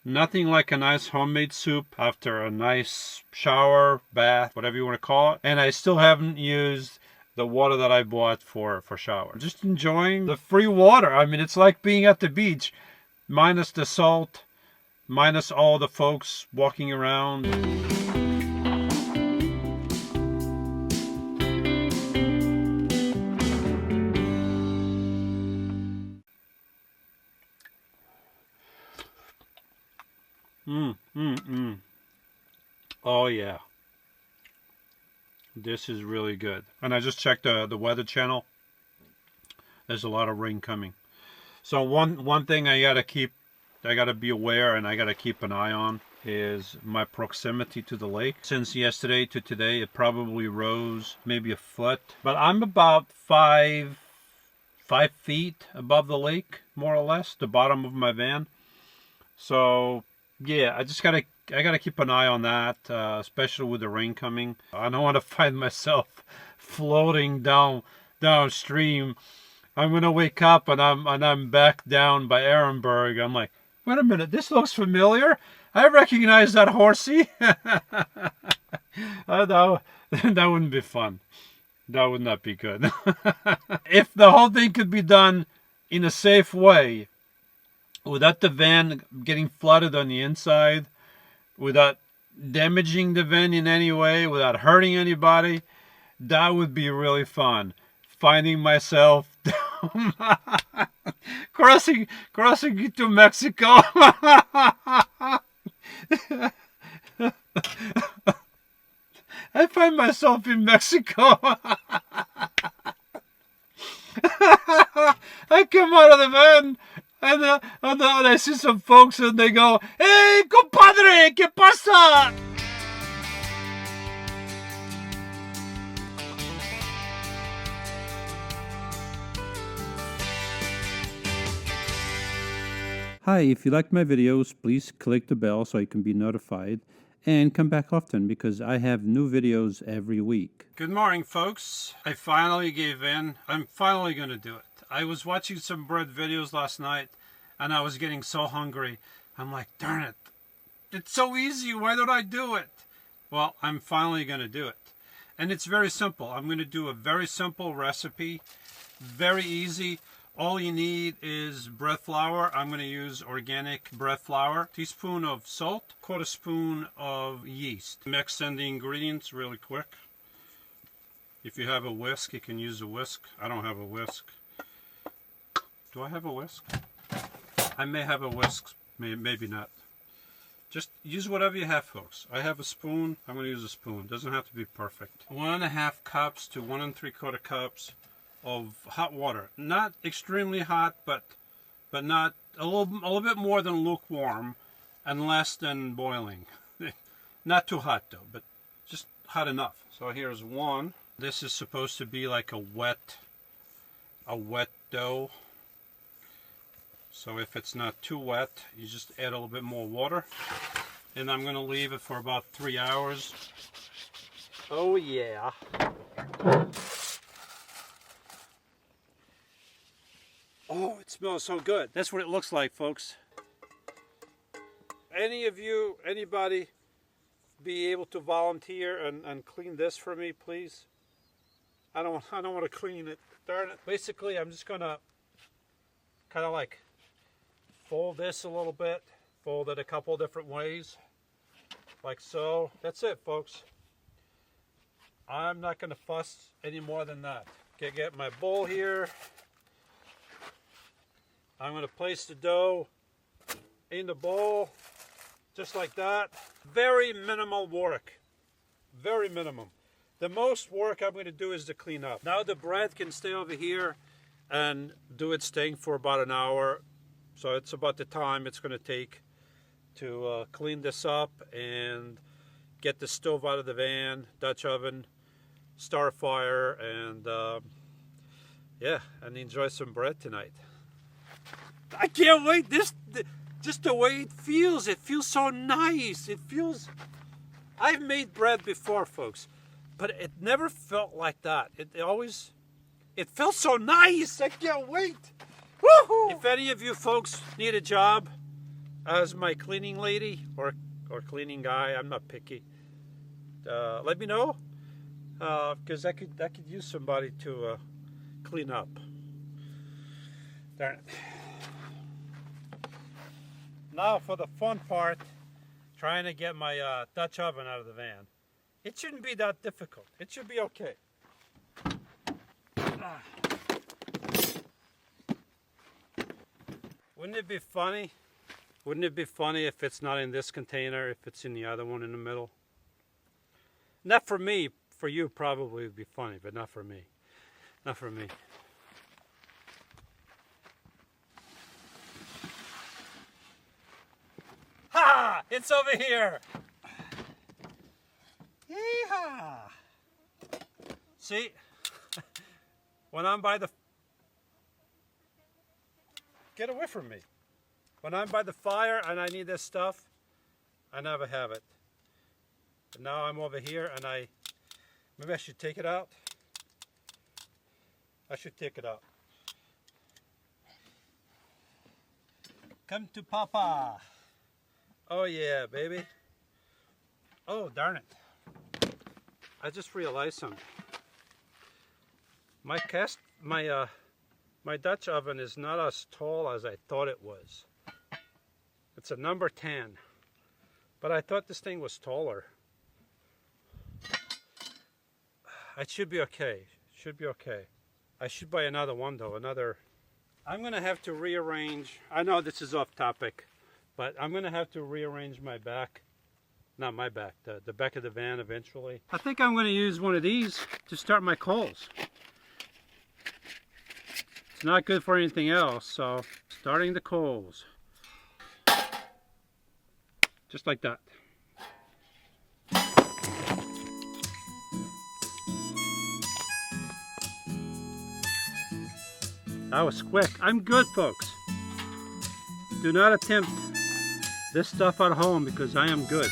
Nothing like a nice homemade soup after a nice shower, bath, whatever you want to call it. And I still haven't used the water that I bought for shower. Just enjoying the free water. I mean, it's like being at the beach, minus the salt, minus all the folks walking around. Oh yeah, this is really good. And I just checked the weather channel. There's a lot of rain coming. So one thing I gotta be aware and I gotta keep an eye on is my proximity to the lake. Since yesterday to today, it probably rose maybe a foot, but I'm about 5 feet above the lake, more or less, the bottom of my van. So yeah, I gotta keep an eye on that, especially with the rain coming. I don't want to find myself floating downstream. I'm gonna wake up and I'm back down by Ehrenberg. I'm like, wait a minute, this looks familiar. I recognize that horsey. That wouldn't be fun. That would not be good. If the whole thing could be done in a safe way, without the van getting flooded on the inside, without damaging the van in any way, without hurting anybody, that would be really fun. Finding myself crossing into Mexico. I find myself in Mexico. I come out of the van and I see some folks and they go, "Hey, compadre, ¿qué pasa?" Hi, if you like my videos, please click the bell so you can be notified. And come back often because I have new videos every week. Good morning, folks. I finally gave in. I'm finally going to do it. I was watching some bread videos last night and I was getting so hungry. I'm like, darn it. It's so easy. Why don't I do it? Well, I'm finally going to do it. And it's very simple. I'm going to do a very simple recipe. Very easy. All you need is bread flour. I'm going to use organic bread flour. Teaspoon of salt, quarter spoon of yeast. Mix in the ingredients really quick. If you have a whisk, you can use a whisk. I don't have a whisk. Do I have a whisk? I may have a whisk, maybe not. Just use whatever you have, folks. I have a spoon. I'm going to use a spoon. Doesn't have to be perfect. 1.5 cups to 1 3/4 cups of hot water. Not extremely hot, but not a little bit more than lukewarm and less than boiling. Not too hot though, but just hot enough. So here's one. This is supposed to be like a wet dough. So if it's not too wet, you just add a little bit more water. And I'm going to leave it for about 3 hours. Oh yeah. Oh, it smells so good. That's what it looks like, folks. Anybody be able to volunteer and clean this for me, please? I don't want to clean it. Darn it. Basically, I'm just gonna kind of like fold this a little bit. Fold it a couple different ways. Like so. That's it, folks. I'm not gonna fuss any more than that. Okay, get my bowl here. I'm going to place the dough in the bowl, just like that. Very minimal work, very minimum. The most work I'm going to do is to clean up. Now the bread can stay over here and do its thing for about an hour. So it's about the time it's going to take to clean this up and get the stove out of the van, Dutch oven, start a fire, and yeah, and enjoy some bread tonight. I can't wait. Just the way it feels so nice. I've made bread before, folks, but it never felt like that. It felt so nice. I can't wait. Woohoo! If any of you folks need a job, as my cleaning lady or cleaning guy, I'm not picky. Let me know, because I could use somebody to clean up. Darn it. Now for the fun part, trying to get my Dutch oven out of the van. It shouldn't be that difficult. It should be okay. Wouldn't it be funny? Wouldn't it be funny if it's not in this container, if it's in the other one in the middle? Not for me. For you, probably would be funny, but not for me. Not for me. Ha! It's over here! Yeehaw! See? When I'm by the... Get away from me. When I'm by the fire and I need this stuff, I never have it. But now I'm over here and maybe I should take it out. I should take it out. Come to Papa. Oh yeah, baby. Oh, darn it. I just realized something. My Dutch oven is not as tall as I thought it was. It's a number 10. But I thought this thing was taller. It should be okay. Should be okay. I should buy another one though. I'm gonna have to rearrange. I know this is off topic, but I'm gonna have to rearrange my back. Not my back, the back of the van eventually. I think I'm gonna use one of these to start my coals. It's not good for anything else, so starting the coals. Just like that. That was quick. I'm good, folks. Do not attempt this stuff at home because I am good.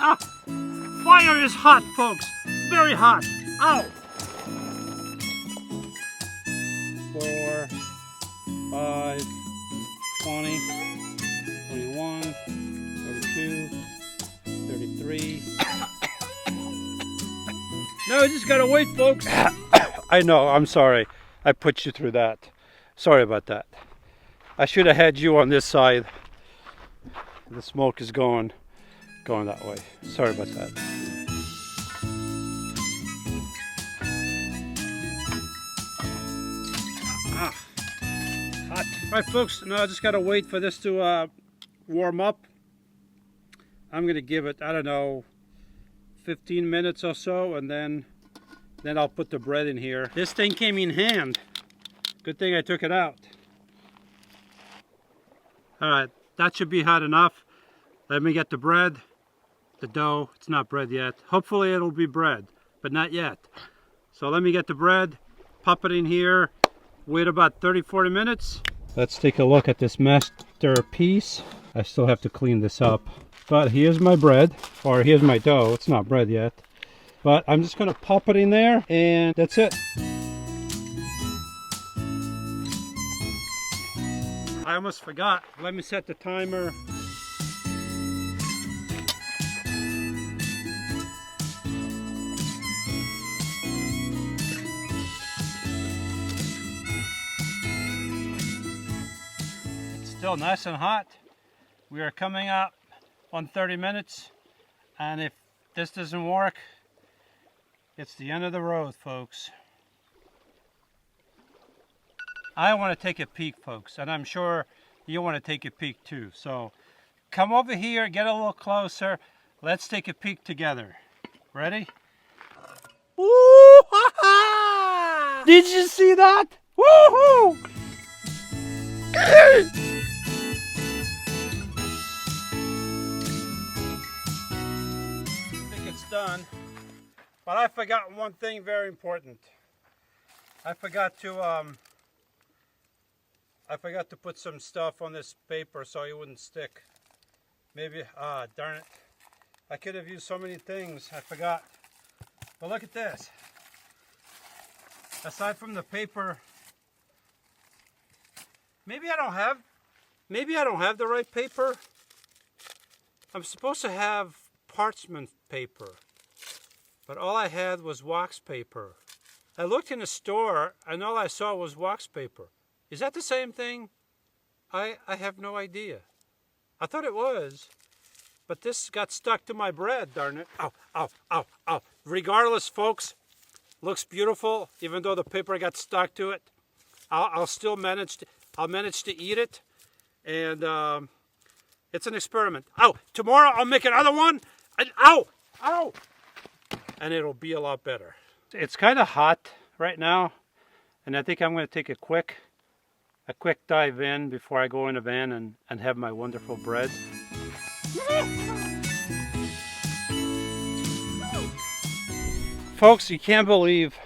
Ah! Fire is hot, folks! Very hot! Ow! 4, 5, 20, 21, 32, 33. No, you just gotta wait, folks! I know, I'm sorry. I put you through that. Sorry about that. I should have had you on this side. The smoke is going that way. Sorry about that. Hot. Alright folks, now I just gotta wait for this to warm up. I'm gonna give it, I don't know, 15 minutes or so, and then I'll put the bread in here. This thing came in hand. Good thing I took it out. Alright, that should be hot enough. Let me get the bread. The dough, it's not bread yet. Hopefully it'll be bread, but not yet. So let me get the bread, pop it in here, wait about 30-40 minutes. Let's take a look at this masterpiece. I still have to clean this up. But here's my bread, or here's my dough. It's not bread yet. But I'm just gonna pop it in there and that's it. I almost forgot. Let me set the timer. Still nice and hot. We are coming up on 30 minutes, and if this doesn't work, it's the end of the road, folks. I want to take a peek, folks, and I'm sure you want to take a peek too. So come over here, get a little closer. Let's take a peek together. Ready? Woo! Did you see that? Woohoo! done. But I forgot one thing very important. I forgot to put some stuff on this paper so it wouldn't stick. Maybe, darn it. I could have used so many things, I forgot. But look at this. Aside from the paper, maybe I don't have the right paper. I'm supposed to have parchment paper, but all I had was wax paper. I looked in the store and all I saw was wax paper. Is that the same thing? I have no idea. I thought it was, but this got stuck to my bread, darn it. Ow, ow, ow, ow. Regardless, folks, looks beautiful, even though the paper got stuck to it. I'll still manage to eat it, and it's an experiment. Ow! Tomorrow I'll make another one. Ow! Ow! And it'll be a lot better. It's kind of hot right now, and I think I'm going to take a quick dive in before I go in the van and have my wonderful bread. Folks, you can't believe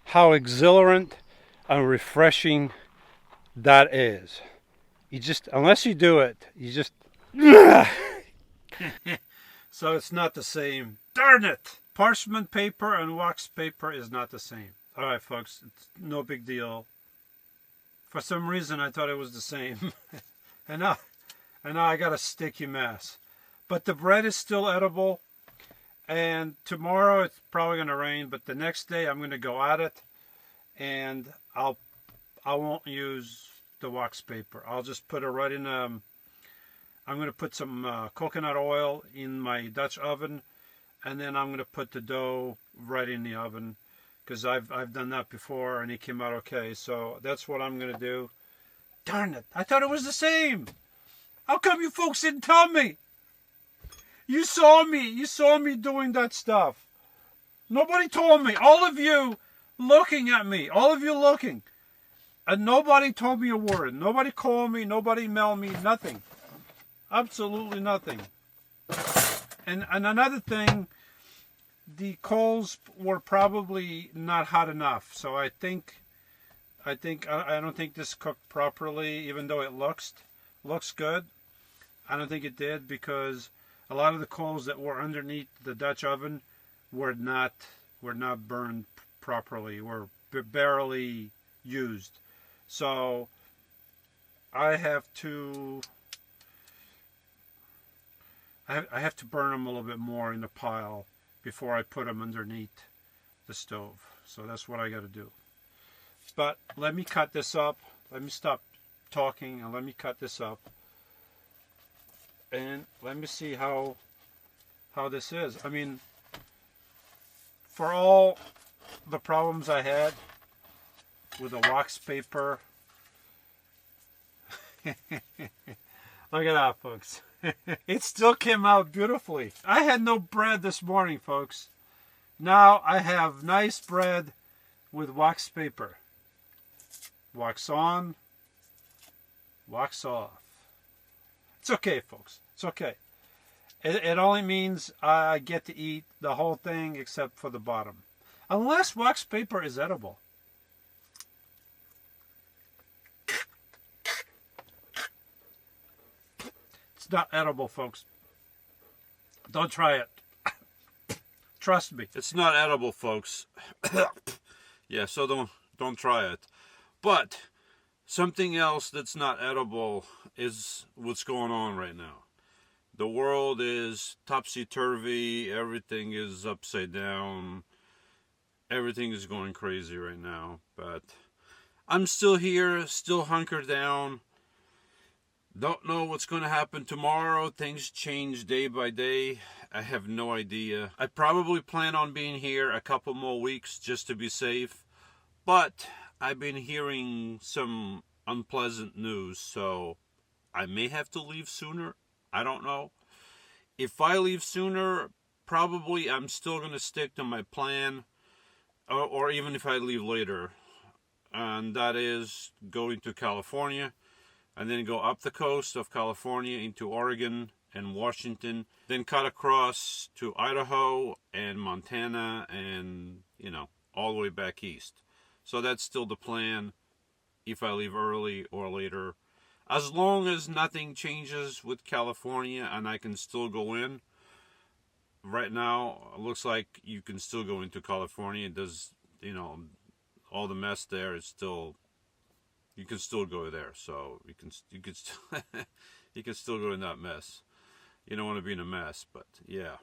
how exhilarant and refreshing that is. You just, unless you do it, you just... So it's not the same. Darn it! Parchment paper and wax paper is not the same. Alright folks, it's no big deal. For some reason I thought it was the same. and now I got a sticky mess. But the bread is still edible. And tomorrow it's probably going to rain, but the next day I'm going to go at it, and I won't use the wax paper. I'll just put it right in. I'm going to put some coconut oil in my Dutch oven, and then I'm going to put the dough right in the oven, because I've done that before and it came out okay. So that's what I'm going to do. Darn it! I thought it was the same. How come you folks didn't tell me? You saw me doing that stuff. Nobody told me. All of you looking at me, and nobody told me a word. Nobody called me, nobody emailed me, nothing. Absolutely nothing. And another thing, the coals were probably not hot enough. So I don't think this cooked properly, even though it looks good. I don't think it did, because a lot of the coals that were underneath the Dutch oven were not burned properly, were barely used. So I have to burn them a little bit more in the pile before I put them underneath the stove. So that's what I got to do. But let me cut this up. Let me stop talking and let me cut this up. And let me see how this is. I mean, for all the problems I had with the wax paper, look at that, folks. It still came out beautifully. I had no bread this morning, folks. Now I have nice bread with wax paper. Wax on, wax off. It's okay, folks. It's okay. It only means I get to eat the whole thing except for the bottom. Unless wax paper is edible. It's not edible, folks. Don't try it. Trust me. It's not edible, folks. Yeah, so don't try it. But something else that's not edible is what's going on right now. The world is topsy-turvy. Everything is upside down. Everything is going crazy right now. But I'm still here, still hunkered down. Don't know what's going to happen tomorrow. Things change day by day. I have no idea. I probably plan on being here a couple more weeks just to be safe. But I've been hearing some unpleasant news, so I may have to leave sooner. I don't know. If I leave sooner, probably I'm still going to stick to my plan, or even if I leave later. And that is going to California, and then go up the coast of California into Oregon, and Washington, then cut across to Idaho and Montana and, you know, all the way back east. So that's still the plan if I leave early or later. As long as nothing changes with California and I can still go in. Right now, it looks like you can still go into California. It does, you know, all the mess there is still, you can still go there. So you can you can still go in that mess. You don't want to be in a mess, but yeah.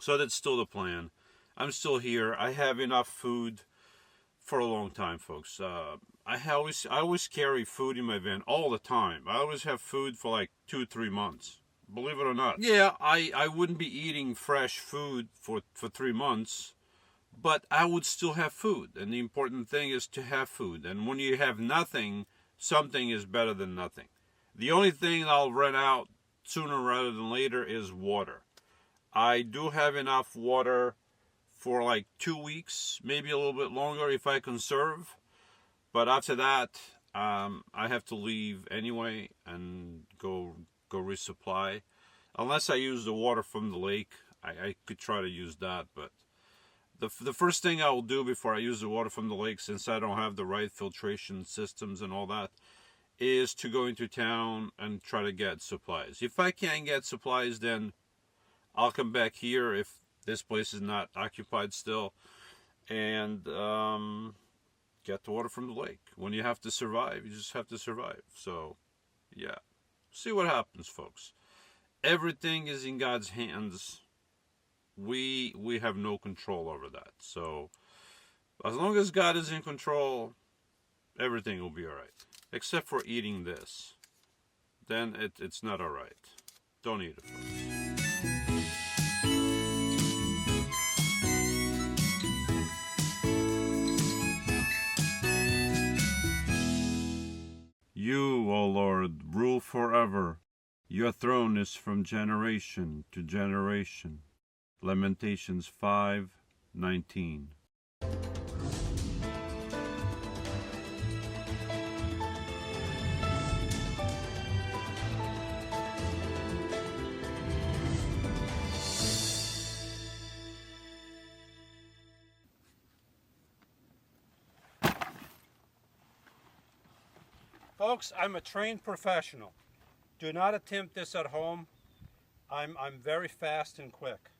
So that's still the plan. I'm still here. I have enough food for a long time, folks. I always carry food in my van all the time. I always have food for like 2-3 months. Believe it or not. Yeah, I wouldn't be eating fresh food for 3 months, but I would still have food. And the important thing is to have food. And when you have nothing, something is better than nothing. The only thing I'll run out sooner rather than later is water. I do have enough water for like 2 weeks, maybe a little bit longer if I conserve. But after that, I have to leave anyway and go resupply. Unless I use the water from the lake, I could try to use that. But the first thing I will do before I use the water from the lake, since I don't have the right filtration systems and all that, is to go into town and try to get supplies. If I can't get supplies, then I'll come back here if this place is not occupied still, and get the water from the lake. When you have to survive, you just have to survive. So, yeah. See what happens, folks. Everything is in God's hands. We have no control over that. So, as long as God is in control, everything will be all right. Except for eating this. Then it's not all right. Don't eat it, folks. You, O Lord, rule forever. Your throne is from generation to generation. Lamentations 5:19. Folks, I'm a trained professional. Do not attempt this at home. I'm very fast and quick.